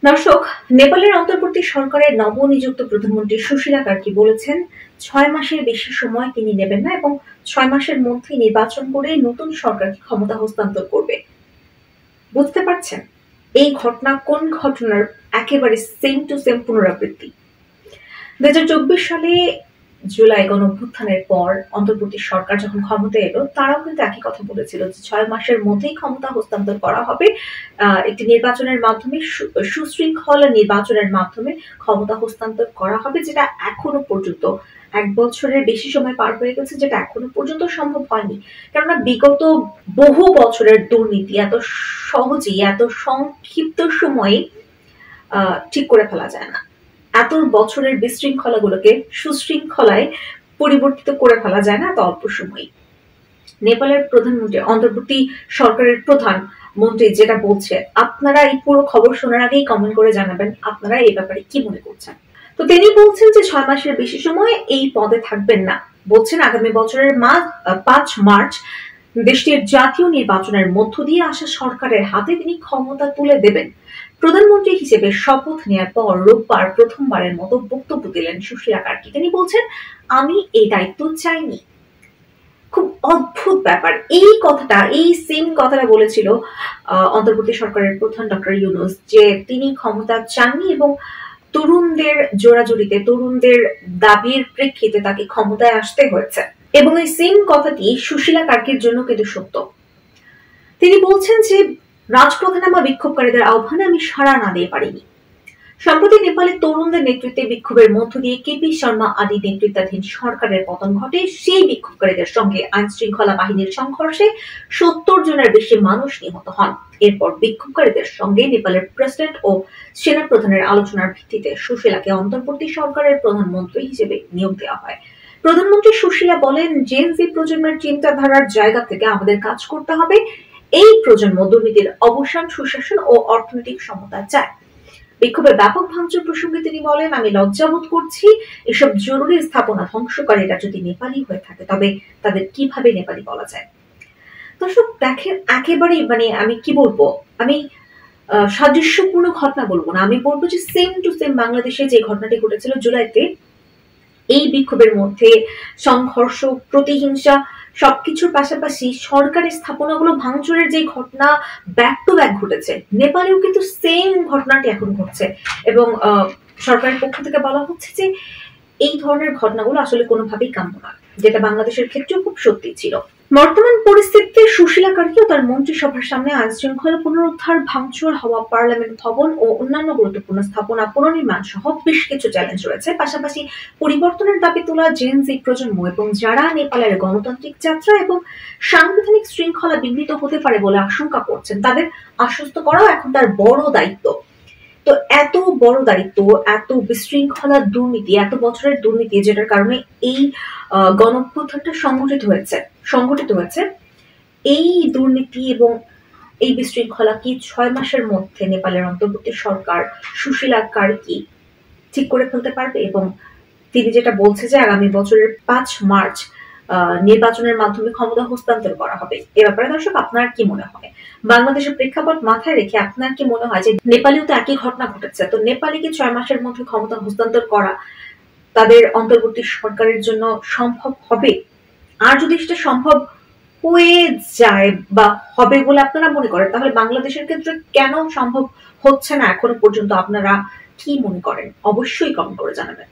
দর্শক, নেপালের অন্তর্বর্তী সরকারের নবনিযুক্ত প্রধানমন্ত্রী সুশীলা কার্কি বলেছেন ৬ মাসের বেশি সময় তিনি নেবেন না এবং ৬ মাসের মধ্যে নির্বাচন করে নতুন সরকারকে ক্ষমতা হস্তান্তর করবে। বুঝতে পারছেন এই ঘটনা কোন ঘটনার একেবারে সেম টু সেম পুনরাবৃত্তি। ২০২৪ সালে জুলাই গণঅভ্যুত্থানের পর অন্তর্বর্তী সরকার যখন ক্ষমতায় এলো, তারাও কিন্তু একই কথা বলেছিল যে ৬ মাসের মধ্যেই ক্ষমতা হস্তান্তর করা হবে, একটি নির্বাচনের মাধ্যমে সুশৃঙ্খল নির্বাচনের মাধ্যমে ক্ষমতা হস্তান্তর করা হবে, যেটা এখনো পর্যন্ত ১ বছরের বেশি সময় পার হয়ে গেছে, যেটা এখনো পর্যন্ত সম্ভব হয়নি। কেননা বিগত বহু বছরের দুর্নীতি এত সহজেই এত সংক্ষিপ্ত সময়ে ঠিক করে ফেলা যায় না। এত বছরের বিশৃঙ্খলাগুলোকে সুশৃঙ্খলায় পরিবর্তিত করে ফেলা যায় না এত অল্প সময়ে। নেপালের প্রধানমন্ত্রী, অন্তর্বর্তী সরকারের প্রধানমন্ত্রী যেটা বলছে, আপনারা এই পুরো খবর শোনার আগেই কমেন্ট করে জানাবেন আপনারা এই ব্যাপারে কি মনে করছেন। তো তিনি বলছেন যে ৬ মাসের বেশি সময় এই পদে থাকবেন না। বলছেন আগামী বছরের ৫ মার্চ দেশটির জাতীয় নির্বাচনের মধ্য দিয়ে আসা সরকারের হাতে তিনি ক্ষমতা তুলে দেবেন। প্রধানমন্ত্রী হিসেবে শপথ নেওয়ার পর রোববার প্রথমবারের মতো বক্তব্য দিলেন সুশীলা কার্কি। তিনি বলছেন, আমি এই দায়িত্ব চাইনি। খুব অদ্ভুত ব্যাপার। এই কথাটা, এই সেম কথাটা বলেছিল অন্তর্বর্তী সরকারের প্রধান ডক্টর ইউনূস, যে তিনি ক্ষমতা চাননি এবং তরুণদের জোরাজুরিতে, তরুণদের দাবির প্রেক্ষিতে তাকে ক্ষমতায় আসতে হয়েছে। এবং এই সেম কথাটি সুশীলা কার্কির জন্য কিন্তু সত্য। তিনি বলছেন যে রাজপথে নামা বিক্ষোভকারীদের আহ্বানে আমি সাড়া না দিয়ে পারিনি। সম্প্রতি নেপালের তরুণদের নেতৃত্বে বিক্ষোভের মধ্য দিয়ে কেপি শর্মা আদি নেতৃত্বাধীন সরকারের পতন ঘটে। সেই বিক্ষোভকারীদের সঙ্গে আইন শৃঙ্খলা বাহিনীর সংঘর্ষে ৭০ জনের বেশি মানুষ নিহত হন। এরপর বিক্ষোভকারীদের সঙ্গে নেপালের প্রেসিডেন্ট ও সেনাপ্রধানের আলোচনার ভিত্তিতে সুশীলাকে অন্তর্বর্তী সরকারের প্রধানমন্ত্রী হিসেবে নিয়োগ দেওয়া হয়। প্রধানমন্ত্রী সুশীলা বলেন, জেন জি প্রজন্মের চিন্তাধারার জায়গা থেকে আমাদের কাজ করতে হবে। এই প্রজন্ম দুর্নীতির অবসান, সুশাসন ও অর্থনৈতিক সমতা চায়। বিক্ষোভের ব্যাপক ভাঙচুর প্রসঙ্গে তিনি বলেন, আমি লজ্জাবোধ করছি। এসব জরুরি স্থাপনা ধ্বংসকারীরা যদি নেপালি হয়ে থাকে তবে তাদের কিভাবে নেপালি বলা যায়। দর্শক দেখেন, একেবারেই আমি কি বলবো, আমি সাদৃশ্যপূর্ণ ঘটনা বলবো না, আমি বলবো যে সেম টু সেম বাংলাদেশে যে ঘটনাটি ঘটেছিল জুলাইতে, এই বিক্ষোভের মধ্যে সংঘর্ষ, প্রতিহিংসা সবকিছুর পাশাপাশি সরকারি স্থাপনাগুলো ভাঙচুরের যে ঘটনা ব্যাক টু ব্যাক ঘটেছে, নেপালেও কিন্তু সেম ঘটনাটি এখন ঘটছে। এবং সরকারের পক্ষ থেকে বলা হচ্ছে যে এই ধরনের ঘটনাগুলো আসলে কোনোভাবেই কাম্য নয়, যেটা বাংলাদেশের ক্ষেত্রেও খুব সত্যি ছিল। বর্তমান পরিস্থিতিতে সুশীলা কার্কি ও তার মন্ত্রিসভার সামনে আইন শৃঙ্খলা পুনরুদ্ধার, ভাঙচুর হওয়া পার্লামেন্ট ভবন ও অন্যান্য গুরুত্বপূর্ণ স্থাপনা পুনর্নির্মাণ সহ বেশ কিছু চ্যালেঞ্জ রয়েছে। পাশাপাশি পরিবর্তনের দাবি তোলা জেন জি প্রজন্ম এবং যারা নেপালের গণতান্ত্রিক যাত্রা এবং সাংবিধানিক শৃঙ্খলা বিঘ্নিত হতে পারে বলে আশঙ্কা করছেন, তাদের আশ্বস্ত করাও এখন তার বড় দায়িত্ব। তো এত বড় দায়িত্ব, এত বিশৃঙ্খলা, দুর্নীতি, এত বছরের দুর্নীতি, যেটার কারণে এই গণঅভ্যুত্থানটা সংগঠিত হয়েছে, এই দুর্নীতি এবং এই বিশৃঙ্খলা কি ৬ মাসের মধ্যে নেপালের অন্তর্বর্তী সরকার সুশীলা কার্কি ঠিক করে ফেলতে পারবে? এবং তিনি যেটা বলছে যে আগামী বছরের ৫ মার্চ নির্বাচনের মাধ্যমে ক্ষমতা হস্তান্তর করা হবে, এ ব্যাপারে দর্শক আপনার কি মনে হয়? বাংলাদেশের প্রেক্ষাপট মাথায় রেখে আপনার কি মনে হয় যে নেপালেও তো একই ঘটনা ঘটেছে, তো নেপালে কি ৬ মাসের মধ্যে ক্ষমতা হস্তান্তর করা তাদের অন্তর্বর্তী সরকারের জন্য সম্ভব হবে? আর যদি সেটা সম্ভব হয়ে যায় বা হবে বলে আপনারা মনে করেন, তাহলে বাংলাদেশের ক্ষেত্রে কেন সম্ভব হচ্ছে না এখনো পর্যন্ত, আপনারা কি মনে করেন? অবশ্যই কমেন্ট করে জানাবেন।